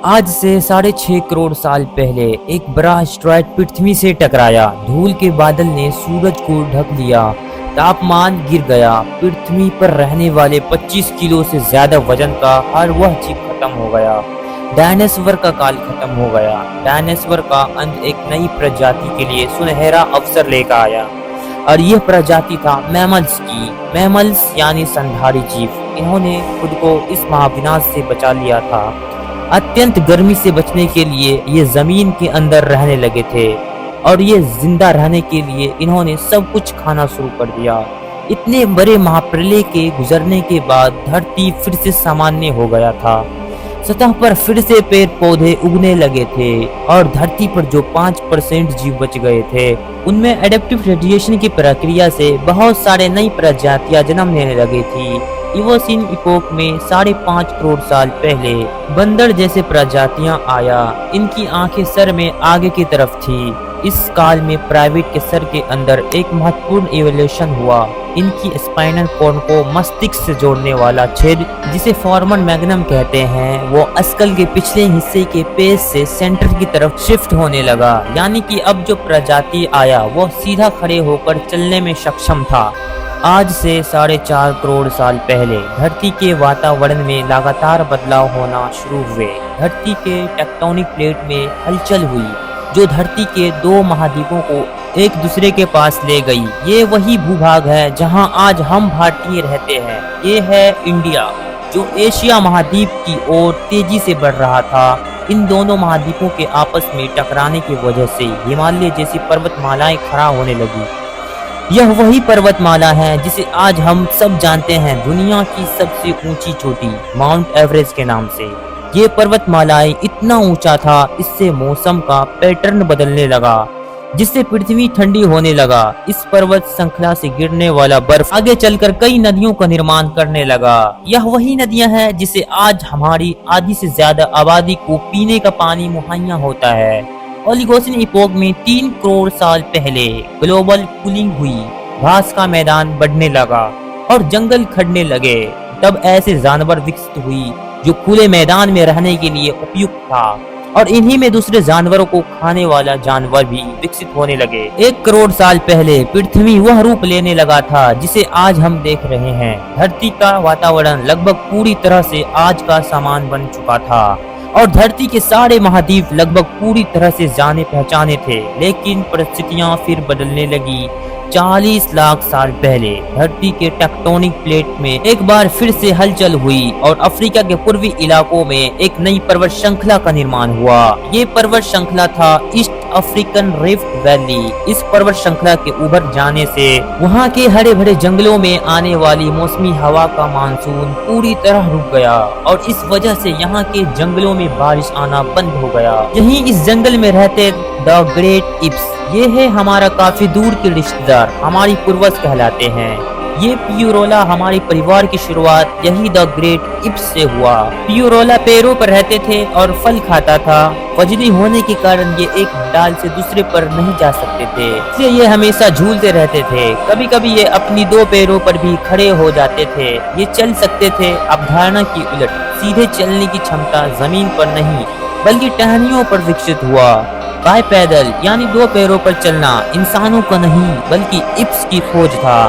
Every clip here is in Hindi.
आज से 6.5 करोड़ साल पहले एक बड़ा एस्टेरॉयड पृथ्वी से टकराया। धूल के बादल ने सूरज को ढक लिया, तापमान गिर गया। पृथ्वी पर रहने वाले 25 किलो से ज्यादा वजन का हर वह जीव खत्म हो गया। डायनासोर का काल खत्म हो गया। डायनासोर का अंत एक नई प्रजाति के लिए सुनहरा अवसर लेकर आया और यह प्रजाति था मैमल्स की। मैमल्स यानी स्तनधारी जीव। इन्होंने खुद को इस महाविनाश से बचा लिया था। अत्यंत गर्मी से बचने के लिए ये जमीन के अंदर रहने लगे थे और ये जिंदा रहने के लिए इन्होंने सब कुछ खाना शुरू कर दिया। इतने बड़े महाप्रलय के गुजरने के बाद धरती फिर से सामान्य हो गया था। सतह पर फिर से पेड़ पौधे उगने लगे थे और धरती पर जो 5% जीव बच गए थे उनमें एडेप्टिव रेडिएशन की प्रक्रिया से बहुत सारे नई प्रजातियां जन्म लेने लगी थी। इवोसीन इपोक में 5.5 करोड़ साल पहले बंदर जैसे प्रजातियां आया। इनकी आंखें सर में आगे की तरफ थी। इस काल में प्राइवेट के सर के अंदर एक महत्वपूर्ण इवोल्यूशन हुआ। इनकी स्पाइनल कॉर्ड को मस्तिष्क से जोड़ने वाला छेद जिसे फोरामन मैग्नम कहते हैं वो स्कल के पिछले हिस्से के पेश से सेंटर की तरफ शिफ्ट होने लगा। यानी कि अब जो प्रजाति आया वो सीधा खड़े होकर चलने में सक्षम था। आज से 4.5 करोड़ साल पहले धरती के वातावरण में लगातार बदलाव होना शुरू हुए। धरती के टेक्टोनिक प्लेट में हलचल हुई जो धरती के 2 महाद्वीपों को एक दूसरे के पास ले गई। ये वही भूभाग है जहां आज हम भारतीय रहते हैं। ये है इंडिया जो एशिया महाद्वीप की ओर तेजी से बढ़ रहा था। इन दोनों महाद्वीपों के आपस में टकराने की वजह से हिमालय जैसी पर्वतमालाएं खड़ा होने लगी। यह वही पर्वतमाला है जिसे आज हम सब जानते हैं दुनिया की सबसे ऊंची चोटी माउंट एवरेस्ट के नाम से। ये पर्वतमालाएं इतना ऊंचा था इससे मौसम का पैटर्न बदलने लगा जिससे पृथ्वी ठंडी होने लगा। इस पर्वत श्रृंखला से गिरने वाला बर्फ आगे चलकर कई नदियों का निर्माण करने लगा। यह वही नदियां हैं जिसे आज हमारी आधी से ज्यादा आबादी को पीने का पानी मुहैया होता है। ओलिगोसिन इपोक में 3 करोड़ साल पहले ग्लोबल कूलिंग हुई। घास का मैदान बढ़ने लगा और जंगल खड़ने लगे। तब ऐसे जानवर विकसित हुई जो खुले मैदान में रहने के लिए उपयुक्त था और इन्हीं में दूसरे जानवरों को खाने वाला जानवर भी विकसित होने लगे। 1 करोड़ साल पहले पृथ्वी वह रूप लेने लगा था जिसे आज हम देख रहे हैं। धरती का वातावरण लगभग पूरी तरह से आज का सामान बन चुका था और धरती के सारे महाद्वीप लगभग पूरी तरह से जाने पहचाने थे। लेकिन परिस्थितियां फिर बदलने लगी। 40 लाख साल पहले धरती के टेक्टोनिक प्लेट में एक बार फिर से हलचल हुई और अफ्रीका के पूर्वी इलाकों में एक नई पर्वत श्रृंखला का निर्माण हुआ। ये पर्वत श्रृंखला था ईस्ट अफ्रीकन रिफ्ट वैली। इस पर्वत श्रृंखला के उभर जाने से वहाँ के हरे भरे जंगलों में आने वाली मौसमी हवा का मानसून पूरी तरह रुक गया और इस वजह से यहाँ के जंगलों में बारिश आना बंद हो गया। यहीं इस जंगल में रहते द ग्रेट इप्स। ये है हमारा काफी दूर के रिश्तेदार, हमारी पूर्वज कहलाते हैं। ये पियूरोला हमारे परिवार की शुरुआत यही द ग्रेट इप्स से हुआ। पियूरोला पेड़ों पर रहते थे और फल खाता था। वजनी होने के कारण ये एक डाल से दूसरे पर नहीं जा सकते थे, इसलिए ये हमेशा झूलते रहते थे। कभी कभी ये अपनी 2 पैरों पर भी खड़े हो जाते थे। ये चल सकते थे। अवधारणा की उलट सीधे चलने की क्षमता जमीन पर नहीं बल्कि टहनियों पर विकसित हुआ। बाइपेडल यानी 2 पैरों पर चलना इंसानों का नहीं बल्कि इप्स की खोज था।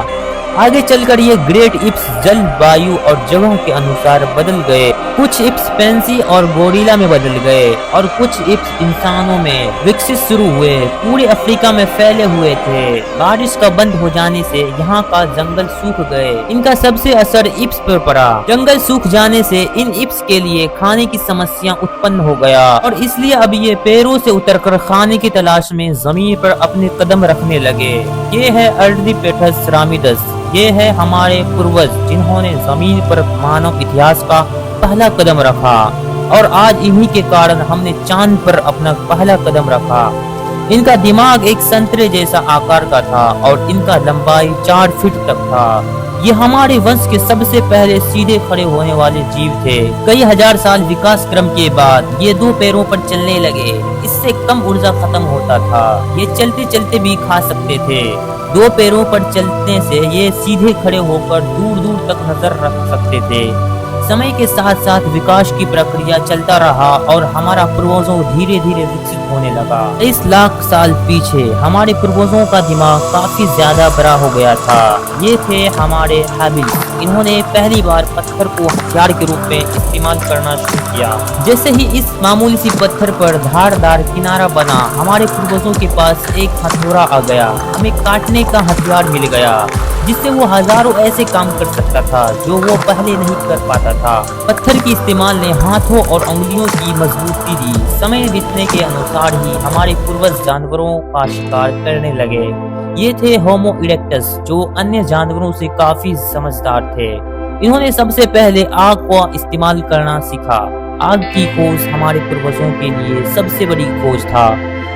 आगे चलकर ये ग्रेट इप्स जल, वायु और जगह के अनुसार बदल गए। कुछ इप्स पेंसी और गोरिल्ला में बदल गए और कुछ इप्स इंसानों में विकसित शुरू हुए। पूरे अफ्रीका में फैले हुए थे। बारिश का बंद हो जाने से यहाँ का जंगल सूख गए। इनका सबसे असर इप्स पर पड़ा। जंगल सूख जाने से इन इप्स के लिए खाने की समस्या उत्पन्न हो गया और इसलिए अब ये पैरों से उतरकर खाने की तलाश में जमीन पर अपने कदम रखने लगे। ये है अर्डिपेथस रामिडस। ये है हमारे पूर्वज जिन्होंने जमीन पर मानव इतिहास का पहला कदम रखा और आज इन्हीं के कारण हमने चांद पर अपना पहला कदम रखा। इनका दिमाग एक संतरे जैसा आकार का था और इनका लंबाई 4 फीट तक था। ये हमारे वंश के सबसे पहले सीधे खड़े होने वाले जीव थे। कई हजार साल विकास क्रम के बाद ये 2 पैरों पर चलने लगे। इससे कम ऊर्जा खत्म होता था। ये चलते चलते भी खा सकते थे। 2 पैरों पर चलने से ये सीधे खड़े होकर दूर दूर तक नजर रख सकते थे। समय के साथ साथ विकास की प्रक्रिया चलता रहा और हमारा पूर्वजों धीरे धीरे विकसित होने लगा। 23 लाख साल पीछे हमारे पूर्वजों का दिमाग काफी ज्यादा बड़ा हो गया था। ये थे हमारे हैबिल्स। इन्होंने पहली बार पत्थर को हथियार के रूप में इस्तेमाल करना शुरू किया। जैसे ही इस मामूली सी पत्थर पर धारदार किनारा बना, हमारे पूर्वजों के पास एक हथौड़ा आ गया। हमें काटने का हथियार मिल गया, जिससे वो हजारों ऐसे काम कर सकता था जो वो पहले नहीं कर पाता था। पत्थर के इस्तेमाल ने हाथों और उंगलियों की मजबूती दी। समय बीतने के अनुसार ही हमारे पूर्वज जानवरों का शिकार करने लगे। ये थे होमो इरेक्टस, जो अन्य जानवरों से काफी समझदार थे। इन्होंने सबसे पहले आग को इस्तेमाल करना सीखा। आग की खोज हमारे पूर्वजों के लिए सबसे बड़ी खोज था।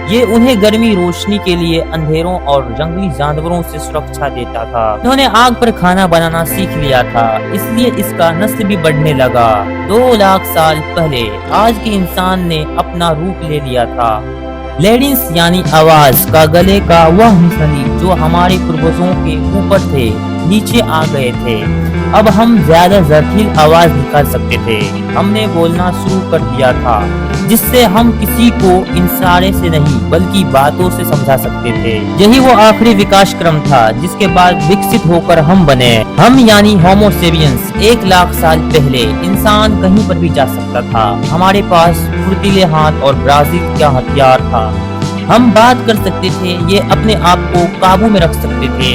ये उन्हें गर्मी रोशनी के लिए अंधेरों और जंगली जानवरों से सुरक्षा देता था। इन्होंने आग पर खाना बनाना सीख लिया था, इसलिए इसका नस्ल भी बढ़ने लगा। 2 लाख साल पहले आज के इंसान ने अपना रूप ले लिया था। लेडिंस यानी आवाज का गले का वह हिस्सा जो हमारे पूर्वजों के ऊपर थे, नीचे आ गए थे। अब हम ज्यादा जटिल आवाज निकाल सकते थे। हमने बोलना शुरू कर दिया था, जिससे हम किसी को इशारे से नहीं बल्कि बातों से समझा सकते थे। यही वो आखिरी विकास क्रम था जिसके बाद विकसित होकर हम बने। हम यानी होमो सेपियंस 1 लाख साल पहले इंसान कहीं पर भी जा सकता था। हमारे पास फुर्तीले हाथ और ब्राजील का हथियार था। हम बात कर सकते थे, ये अपने आप को काबू में रख सकते थे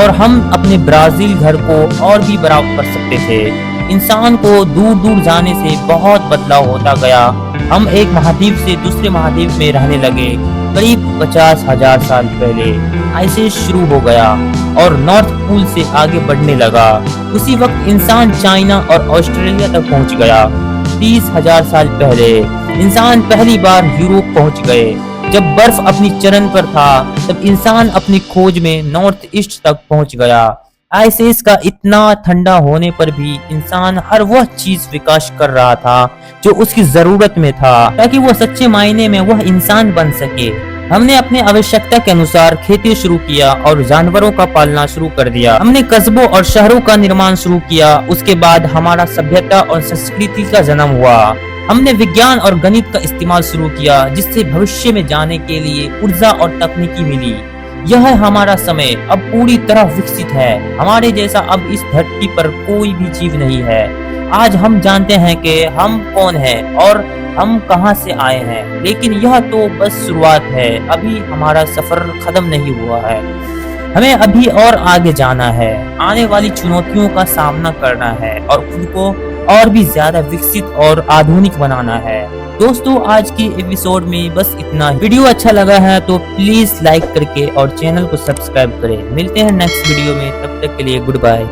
और हम अपने ब्राजील घर को और भी बड़ा कर सकते थे। इंसान को दूर दूर जाने से बहुत बदलाव होता गया। हम एक महाद्वीप से दूसरे महाद्वीप में रहने लगे। करीब 50,000 साल पहले ऐसे शुरू हो गया और नॉर्थ पोल से आगे बढ़ने लगा। उसी वक्त इंसान चाइना और ऑस्ट्रेलिया तक पहुंच गया। 30,000 साल पहले इंसान पहली बार यूरोप पहुंच गए। जब बर्फ अपनी चरम पर था, तब इंसान अपनी खोज में नॉर्थ ईस्ट तक पहुंच गया। आइस का इतना ठंडा होने पर भी इंसान हर वह चीज विकास कर रहा था जो उसकी जरूरत में था, ताकि वो सच्चे मायने में वह इंसान बन सके। हमने अपने आवश्यकता के अनुसार खेती शुरू किया और जानवरों का पालना शुरू कर दिया। हमने कस्बों और शहरों का निर्माण शुरू किया। उसके बाद हमारा सभ्यता और संस्कृति का जन्म हुआ। हमने विज्ञान और गणित का इस्तेमाल शुरू किया, जिससे भविष्य में जाने के लिए ऊर्जा और तकनीकी मिली। यह हमारा समय अब पूरी तरह विकसित है। हमारे जैसा अब इस धरती पर कोई भी जीव नहीं है। आज हम जानते हैं कि हम कौन हैं और हम कहां से आए हैं, लेकिन यह तो बस शुरुआत है। अभी हमारा सफर खत्म नहीं हुआ है। हमें अभी और आगे जाना है, आने वाली चुनौतियों का सामना करना है और खुद को और भी ज्यादा विकसित और आधुनिक बनाना है। दोस्तों, आज की एपिसोड में बस इतना ही। वीडियो अच्छा लगा है तो प्लीज लाइक करके और चैनल को सब्सक्राइब करें। मिलते हैं नेक्स्ट वीडियो में, तब तक के लिए गुड बाय।